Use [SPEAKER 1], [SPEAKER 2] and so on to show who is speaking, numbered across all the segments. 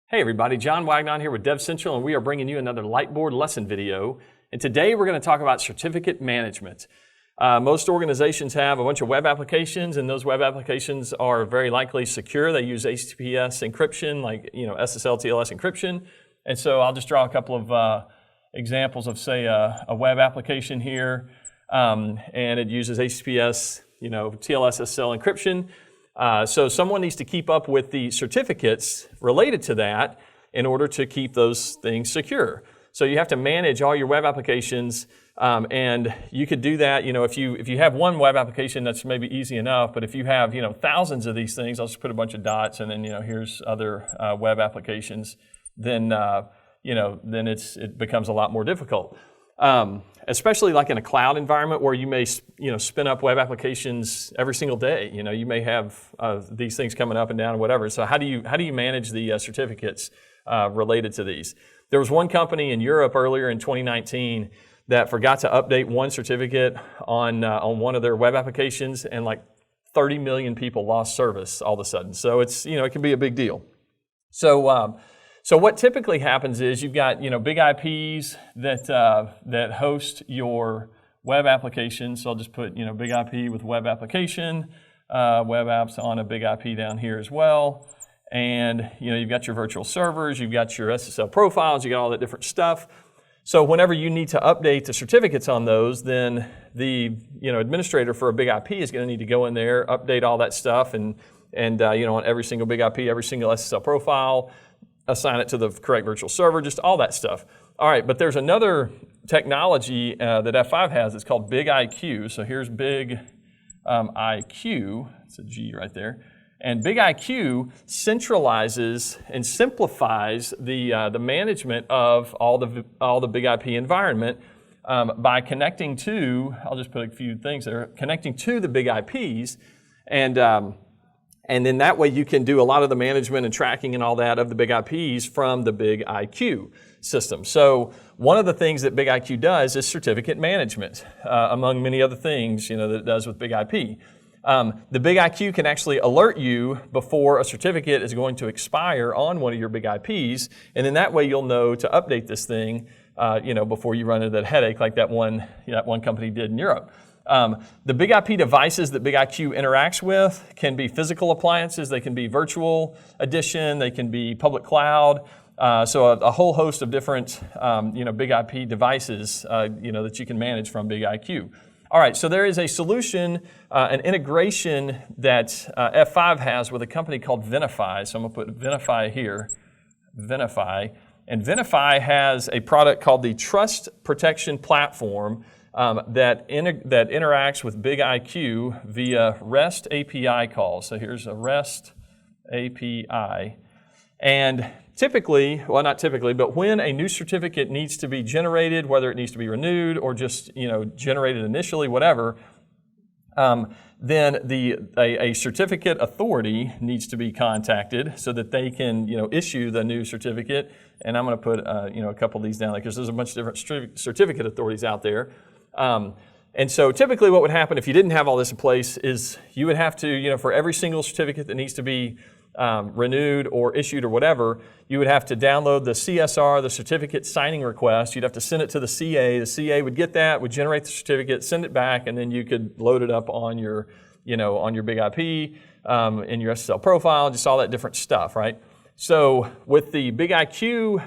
[SPEAKER 1] Hey everybody, John Wagnon here with DevCentral, and we are bringing you another Lightboard lesson video. And today we're going to talk about certificate management. Most organizations have a bunch of web applications, and those web applications are very likely secure. They use HTTPS encryption, like SSL, TLS encryption. And so I'll just draw a couple of examples of, say, a web application here, and it uses HTTPS, TLS, SSL encryption. So someone needs to keep up with the certificates related to that in order to keep those things secure. So you have to manage all your web applications, and you could do that. If you have one web application, that's maybe easy enough. But if you have thousands of these things, I'll just put a bunch of dots, and then here's other web applications. Then it becomes a lot more difficult. Especially like in a cloud environment where you may spin up web applications every single day. You may have these things coming up and down or whatever. So how do you manage the certificates related to these? There was one company in Europe earlier in 2019 that forgot to update one certificate on one of their web applications, and like 30 million people lost service all of a sudden. So it's it can be a big deal. So what typically happens is you've got big IPs that host your web application. So I'll just put big IP with web application, web apps on a big IP down here as well. And you've got your virtual servers, you've got your SSL profiles, you got all that different stuff. So whenever you need to update the certificates on those, then the administrator for a big IP is going to need to go in there, update all that stuff, and on every single big IP, every single SSL profile, assign it to the correct virtual server, just all that stuff. All right, but there's another technology that F5 has. It's called BIG-IQ. So here's BIG-IQ. It's a G right there. And BIG-IQ centralizes and simplifies the management of all the big IP environment by connecting to, I'll just put a few things there, connecting to the big IPs, and then that way you can do a lot of the management and tracking and all that of the big IPs from the BIG-IQ system. So one of the things that BIG-IQ does is certificate management, among many other things that it does with big IP. The BIG-IQ can actually alert you before a certificate is going to expire on one of your big IPs, and then that way you'll know to update this thing before you run into that headache like that one company did in Europe. The big IP devices that BIG-IQ interacts with can be physical appliances, they can be virtual edition, they can be public cloud, so a whole host of different big IP devices that you can manage from BIG-IQ. All right, so there is a solution, an integration that F5 has with a company called Venafi. So I'm going to put Venafi here, Venafi. And Venafi has a product called the Trust Protection Platform that interacts with BIG-IQ via REST API calls. So here's a REST API. And typically, well, not typically, but when a new certificate needs to be generated, whether it needs to be renewed or just generated initially, whatever, then a certificate authority needs to be contacted so that they can issue the new certificate. And I'm going to put a couple of these down because there's a bunch of different certificate authorities out there. And so typically what would happen if you didn't have all this in place is you would have to, for every single certificate that needs to be renewed or issued or whatever, you would have to download the CSR, the certificate signing request. You'd have to send it to the CA. The CA would get that, would generate the certificate, send it back, and then you could load it up on your big IP, in your SSL profile, just all that different stuff, right? So with the BIG-IQ,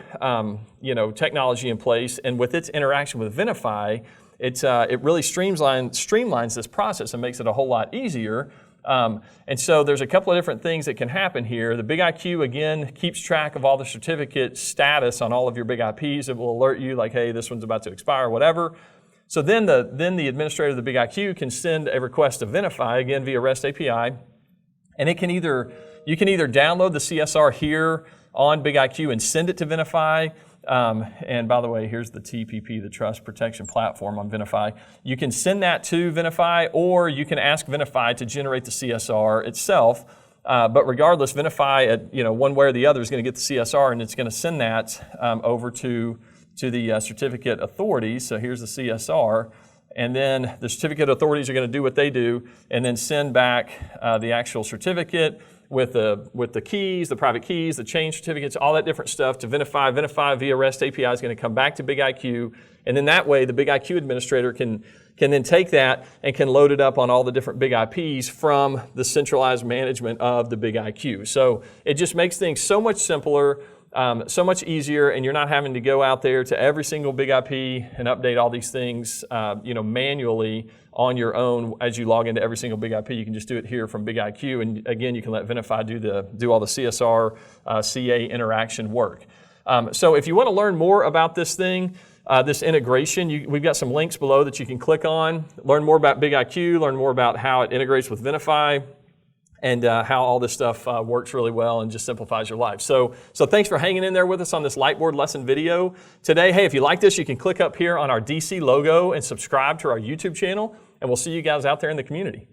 [SPEAKER 1] technology in place, and with its interaction with Venafi, it really streamlines this process and makes it a whole lot easier. And so there's a couple of different things that can happen here. The BIG-IQ, again, keeps track of all the certificate status on all of your big IPs. It will alert you like, hey, this one's about to expire, or whatever. So then the administrator of the BIG-IQ can send a request to Venafi, again, via REST API. And you can either download the CSR here on BIG-IQ and send it to Venafi. And by the way, here's the TPP, the Trust Protection Platform on Venafi. You can send that to Venafi, or you can ask Venafi to generate the CSR itself. But regardless, Venafi, one way or the other, is going to get the CSR, and it's going to send that over to the certificate authorities. So here's the CSR. And then the certificate authorities are going to do what they do and then send back the actual certificate with the keys, the private keys, the change certificates, all that different stuff to Venafi. Venafi via REST API is going to come back to BIG-IQ, and then that way the BIG-IQ administrator can then take that and can load it up on all the different big IPs from the centralized management of the BIG-IQ. So it just makes things so much simpler, so much easier, and you're not having to go out there to every single big IP and update all these things, manually on your own as you log into every single big IP. You can just do it here from BIG-IQ, and again, you can let Venafi do all the CSR, CA interaction work. So if you want to learn more about this thing, this integration, we've got some links below that you can click on, learn more about BIG-IQ, learn more about how it integrates with Venafi, and how all this stuff works really well and just simplifies your life. So thanks for hanging in there with us on this Lightboard lesson video today. Hey, if you like this, you can click up here on our DC logo and subscribe to our YouTube channel, and we'll see you guys out there in the community.